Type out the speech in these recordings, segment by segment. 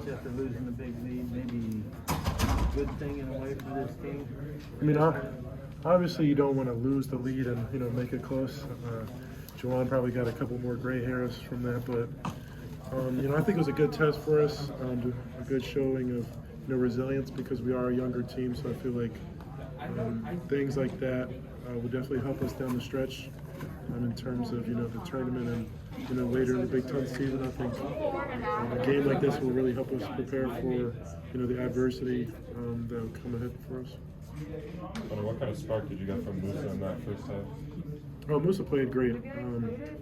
stretch after losing the big lead, maybe a good thing in a way for this team? I mean, obviously you don't want to lose the lead and make it close. Juwan probably got a couple more gray hairs from that, but I think it was a good test for us, a good showing of resilience because we are a younger team. So I feel like things like that will definitely help us down the stretch in terms of the tournament and later in the Big Ten season. I think a game like this will really help us prepare for the adversity that will come ahead for us. What kind of spark did you get from Musa in that first half? Oh, Musa played great.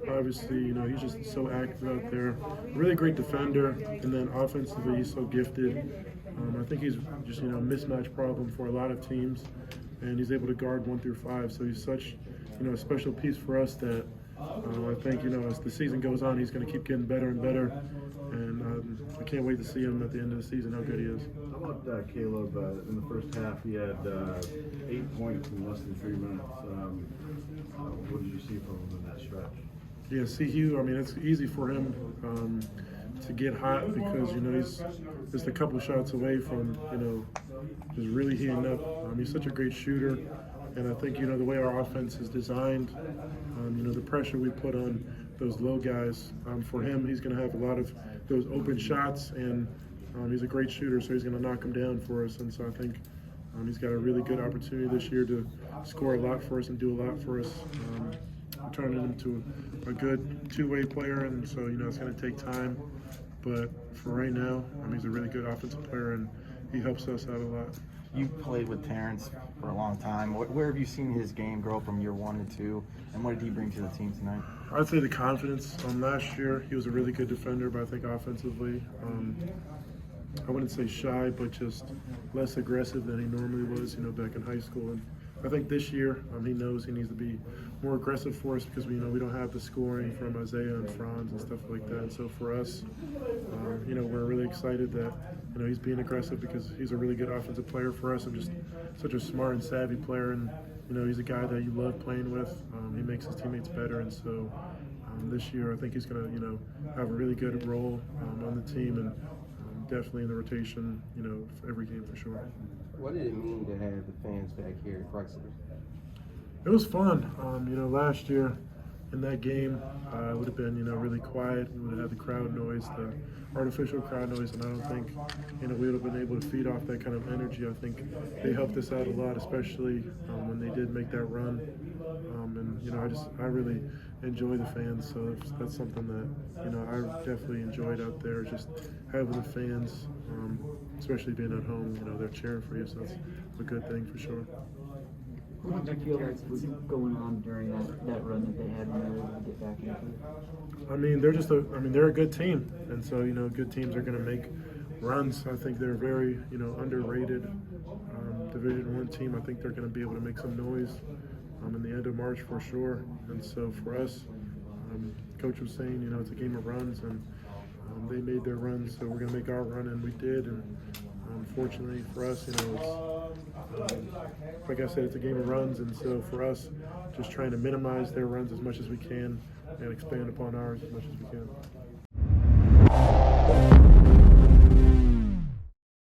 Obviously, he's just so active out there. Really great defender, and then offensively, he's so gifted. I think he's just a mismatch problem for a lot of teams, and he's able to guard 1 through 5. So he's such a special piece for us that I think as the season goes on, he's going to keep getting better and better. And I can't wait to see him at the end of the season, how good he is. How about Caleb? In the first half, he had 8 points in less than 3 minutes. What did you see from him in that stretch? Yeah, CU, I mean, it's easy for him to get hot because, he's just a couple shots away from, just really heating up. He's such a great shooter. And I think, the way our offense is designed, the pressure we put on those low guys, for him, he's going to have a lot of those open shots, and he's a great shooter, so he's going to knock them down for us. And so I think he's got a really good opportunity this year to score a lot for us and do a lot for us. We're turning him into a good two-way player, and so, it's going to take time. But for right now, he's a really good offensive player, and he helps us out a lot. You played with Terrence for a long time. Where have you seen his game grow from year 1 to 2, and what did he bring to the team tonight? I'd say the confidence. Last year, he was a really good defender, but I think offensively, I wouldn't say shy, but just less aggressive than he normally was, back in high school. And I think this year, he knows he needs to be more aggressive for us because we don't have the scoring from Isaiah and Franz and stuff like that. And so for us, we're really excited that he's being aggressive because he's a really good offensive player for us and just such a smart and savvy player. And he's a guy that you love playing with. He makes his teammates better, and so this year I think he's going to have a really good role on the team and definitely in the rotation, for every game for sure. What did it mean to have the fans back here at Chrysler? It was fun. Last year in that game, it would have been, really quiet. We would have had the crowd noise, the artificial crowd noise, and I don't think, we would have been able to feed off that kind of energy. I think they helped us out a lot, especially when they did make that run. I really enjoy the fans, so that's something that, I definitely enjoyed out there, just having the fans, especially being at home, they're cheering for you, so that's a good thing for sure. What did you feel like was going on during that run that they had when they were able to get back into it? They're a good team, and so good teams are going to make runs. I think they're very underrated Division I team. I think they're going to be able to make some noise in the end of March for sure. And so for us, Coach was saying it's a game of runs, and they made their runs, so we're going to make our run, and we did. And unfortunately for us, it's like I said, it's a game of runs, and so for us, just trying to minimize their runs as much as we can and expand upon ours as much as we can.